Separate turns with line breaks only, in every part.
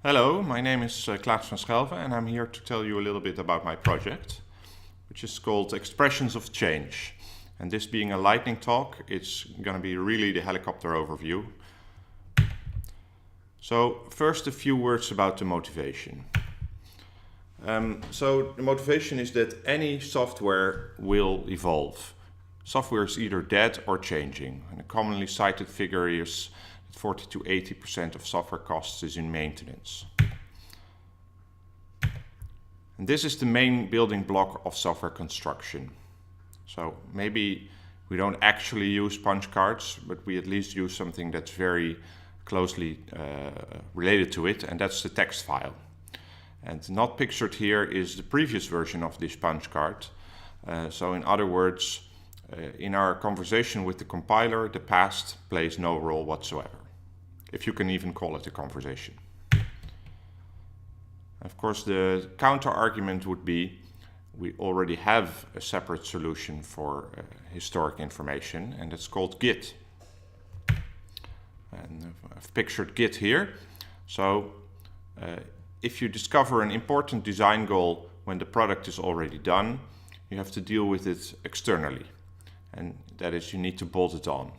Hello, my name is Klaas van Schelven and I'm here to tell you a little bit about my project, which is called Expressions of Change. And this being a lightning talk, it's going to be really the helicopter overview. So first a few words about the motivation. So the motivation is that any software will evolve. Software is either dead or changing, and a commonly cited figure is 40 to 80% of software costs is in maintenance. And this is the main building block of software construction. So maybe we don't actually use punch cards, but we at least use something that's very closely related to it, and that's the text file. And not pictured here is the previous version of this punch card. So in other words, in our conversation with the compiler, the past plays no role whatsoever, if you can even call it a conversation. Of course, the counter argument would be we already have a separate solution for historic information, and it's called Git. And I've pictured Git here. So if you discover an important design goal when the product is already done, you have to deal with it externally. And that is, you need to bolt it on.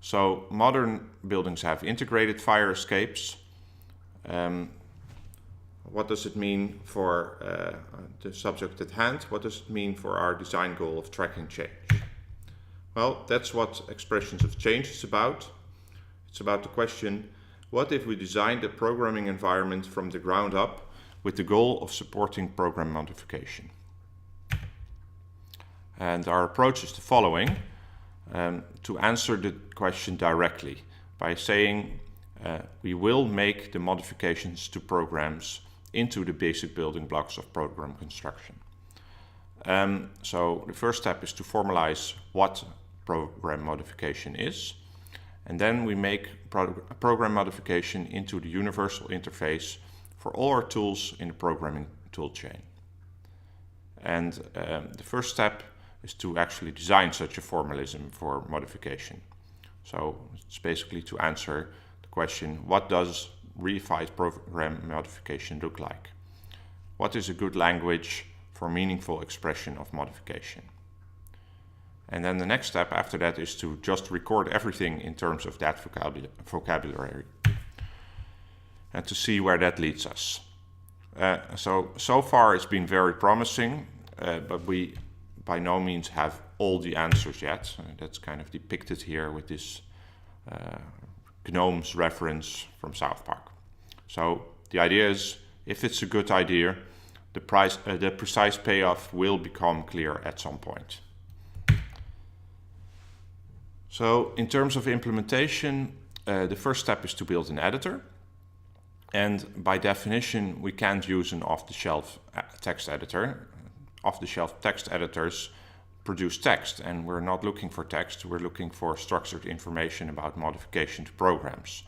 So modern buildings have integrated fire escapes. What does it mean for the subject at hand? What does it mean for our design goal of tracking change? Well, that's what Expressions of Change is about. It's about the question, what if we designed a programming environment from the ground up with the goal of supporting program modification? And our approach is the following, to answer the question directly by saying we will make the modifications to programs into the basic building blocks of program construction. So the first step is to formalize what program modification is, and then we make a program modification into the universal interface for all our tools in the programming toolchain. And the first step is to actually design such a formalism for modification. So it's basically to answer the question, what does reified program modification look like? What is a good language for meaningful expression of modification? And then the next step after that is to just record everything in terms of that vocabulary and to see where that leads us. So far it's been very promising, but we by no means have all the answers yet. That's kind of depicted here with this GNOME's reference from South Park. So the idea is, if it's a good idea, the precise payoff will become clear at some point. So in terms of implementation, the first step is to build an editor. And by definition, we can't use an off-the-shelf text editor. Off-the-shelf text editors produce text, and we're not looking for text, we're looking for structured information about modification to programs.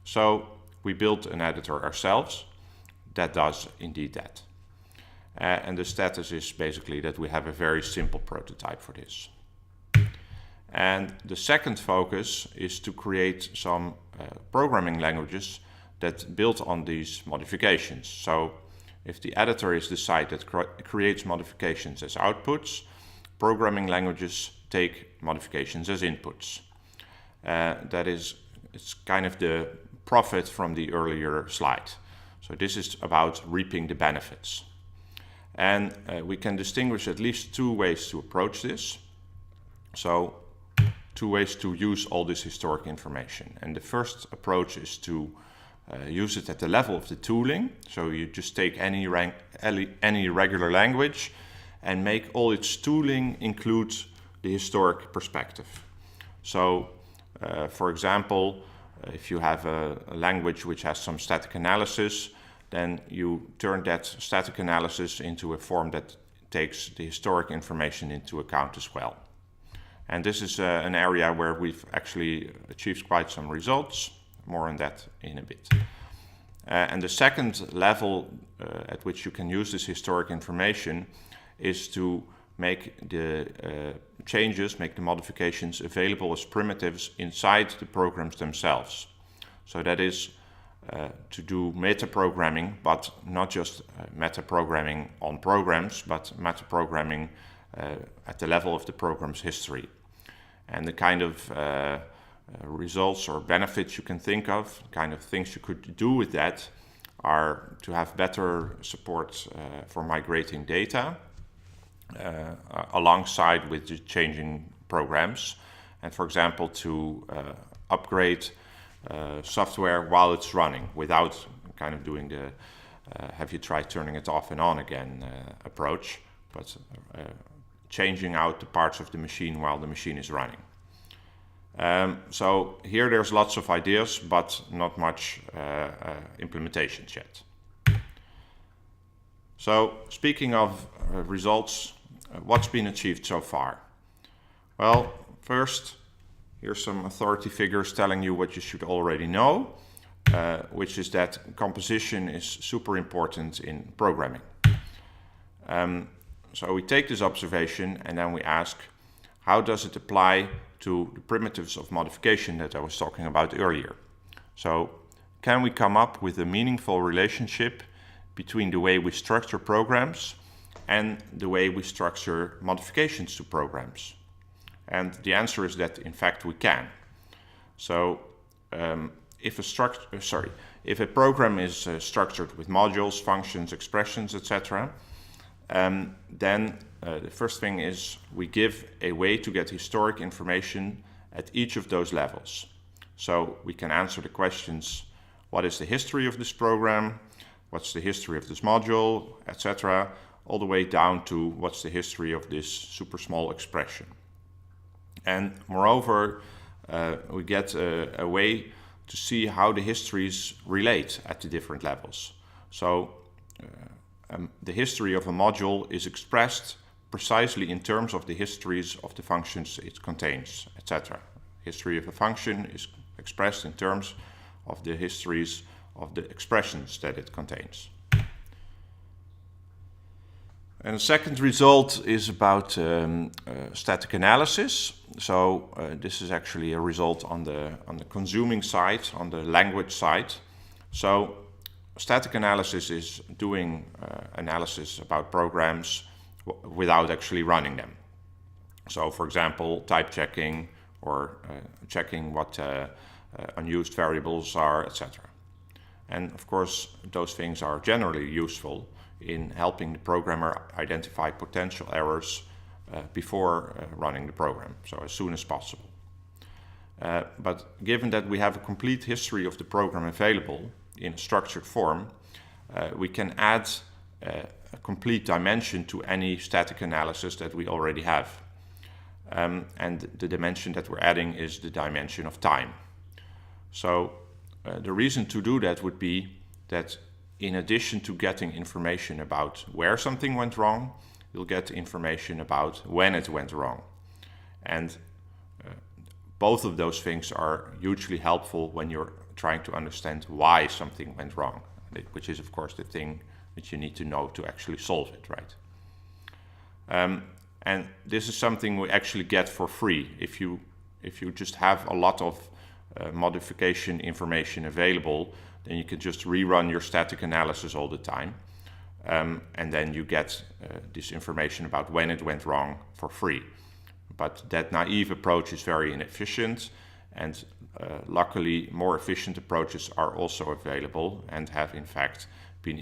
So we built an editor ourselves that does indeed that. And the status is basically that we have a very simple prototype for this. And the second focus is to create some programming languages that build on these modifications. So if the editor is the site that creates modifications as outputs, programming languages take modifications as inputs. It's kind of the profit from the earlier slide. So this is about reaping the benefits. And we can distinguish at least two ways to approach this. So two ways to use all this historic information. And the first approach is to use it at the level of the tooling. So you just take any regular language and make all its tooling include the historic perspective. So for example, if you have a language which has some static analysis, then you turn that static analysis into a form that takes the historic information into account as well. And this is an area where we've actually achieved quite some results. More on that in a bit. And the second level at which you can use this historic information is to make the changes, make the modifications available as primitives inside the programs themselves. So that is, to do metaprogramming, but not just metaprogramming on programs, but metaprogramming at the level of the program's history. And the kind of results or benefits you can think of, kind of things you could do with that, are to have better support for migrating data alongside with the changing programs, and for example to upgrade software while it's running without kind of doing the have you tried turning it off and on again approach, but changing out the parts of the machine while the machine is running. So here there's lots of ideas, but not much implementations yet. So speaking of results, what's been achieved so far? Well, first, here's some authority figures telling you what you should already know, which is that composition is super important in programming. So we take this observation and then we ask, how does it apply to the primitives of modification that I was talking about earlier? So can we come up with a meaningful relationship between the way we structure programs and the way we structure modifications to programs? And the answer is that in fact we can. So if a program is structured with modules, functions, expressions, etc., then the first thing is we give a way to get historic information at each of those levels. So we can answer the questions, what is the history of this program, what's the history of this module, etc., all the way down to what's the history of this super small expression. And moreover, we get a way to see how the histories relate at the different levels. So the history of a module is expressed precisely in terms of the histories of the functions it contains, etc. History of a function is expressed in terms of the histories of the expressions that it contains. And the second result is about static analysis. So this is actually a result on the consuming side, on the language side. So static analysis is doing analysis about programs without actually running them. So for example, type checking or checking what unused variables are, etc. And of course, those things are generally useful in helping the programmer identify potential errors before running the program, so as soon as possible. But given that we have a complete history of the program available in a structured form, we can add a complete dimension to any static analysis that we already have. And the dimension that we're adding is the dimension of time. So the reason to do that would be that in addition to getting information about where something went wrong, you'll get information about when it went wrong. And both of those things are hugely helpful when you're trying to understand why something went wrong, which is of course the thing that you need to know to actually solve it, right? And this is something we actually get for free. If you just have a lot of modification information available, then you can just rerun your static analysis all the time. And then you get this information about when it went wrong for free. But that naive approach is very inefficient, and luckily more efficient approaches are also available and have in fact been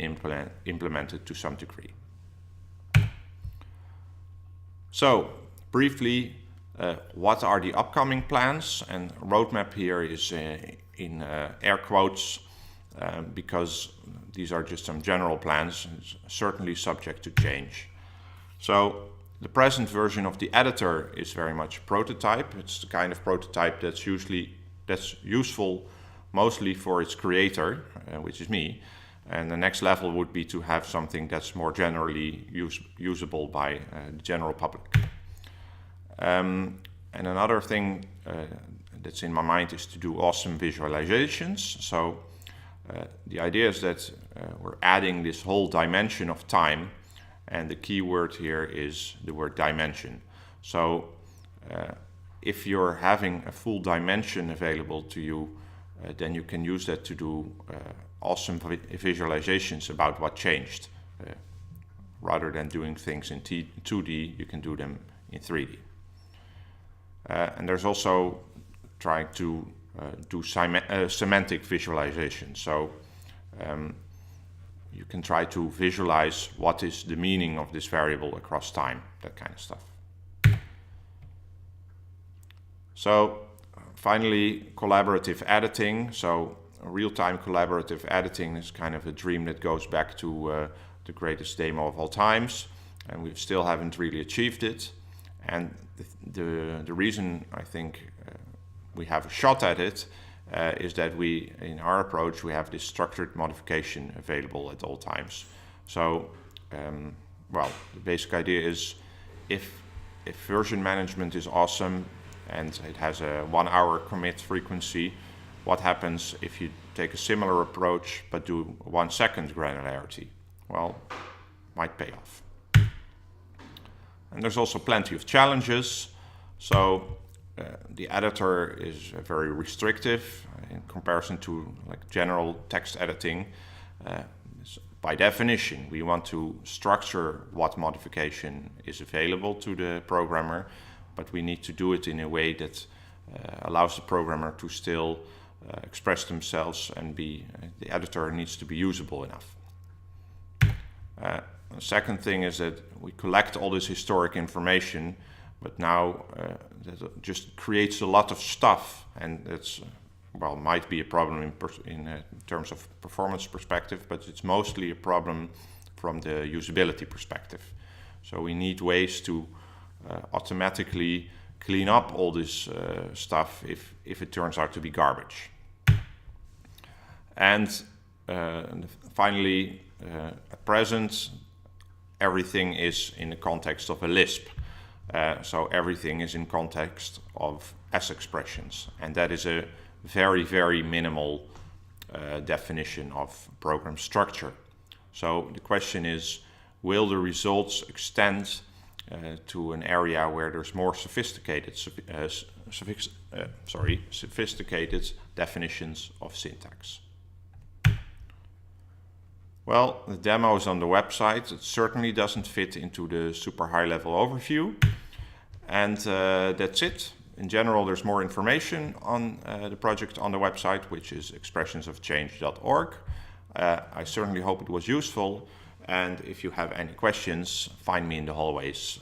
implemented to some degree. So briefly, what are the upcoming plans? And roadmap here is in air quotes, because these are just some general plans, certainly subject to change. So the present version of the editor is very much a prototype. It's the kind of prototype that's useful mostly for its creator, which is me. And the next level would be to have something that's more generally usable by the general public. And another thing that's in my mind is to do awesome visualizations. So the idea is that we're adding this whole dimension of time, and the key word here is the word dimension. So if you're having a full dimension available to you then you can use that to do awesome visualizations about what changed. Rather than doing things in 2D, you can do them in 3D. And there's also trying to do semantic visualization. So you can try to visualize what is the meaning of this variable across time, that kind of stuff. So finally, collaborative editing. So real-time collaborative editing is kind of a dream that goes back to the greatest demo of all times, and we still haven't really achieved it. And the reason I think we have a shot at it is that in our approach, we have this structured modification available at all times. So, well, the basic idea is if version management is awesome and it has a 1 hour commit frequency, what happens if you take a similar approach but do 1 second granularity? Well, might pay off. And there's also plenty of challenges. So the editor is very restrictive in comparison to like general text editing. By definition, we want to structure what modification is available to the programmer, but we need to do it in a way that allows the programmer to still express themselves, and the editor needs to be usable enough. The second thing is that we collect all this historic information, but now that just creates a lot of stuff, and it's well, might be a problem in terms of performance perspective, but it's mostly a problem from the usability perspective. So we need ways to automatically clean up all this stuff if it turns out to be garbage. And finally, at present, everything is in the context of a Lisp. So everything is in context of S expressions, and that is a very, very minimal definition of program structure. So the question is, will the results extend to an area where there's more sophisticated definitions of syntax? Well, the demo is on the website. It certainly doesn't fit into the super high-level overview. And that's it. In general, there's more information on the project on the website, which is expressionsofchange.org. I certainly hope it was useful. And if you have any questions, find me in the hallways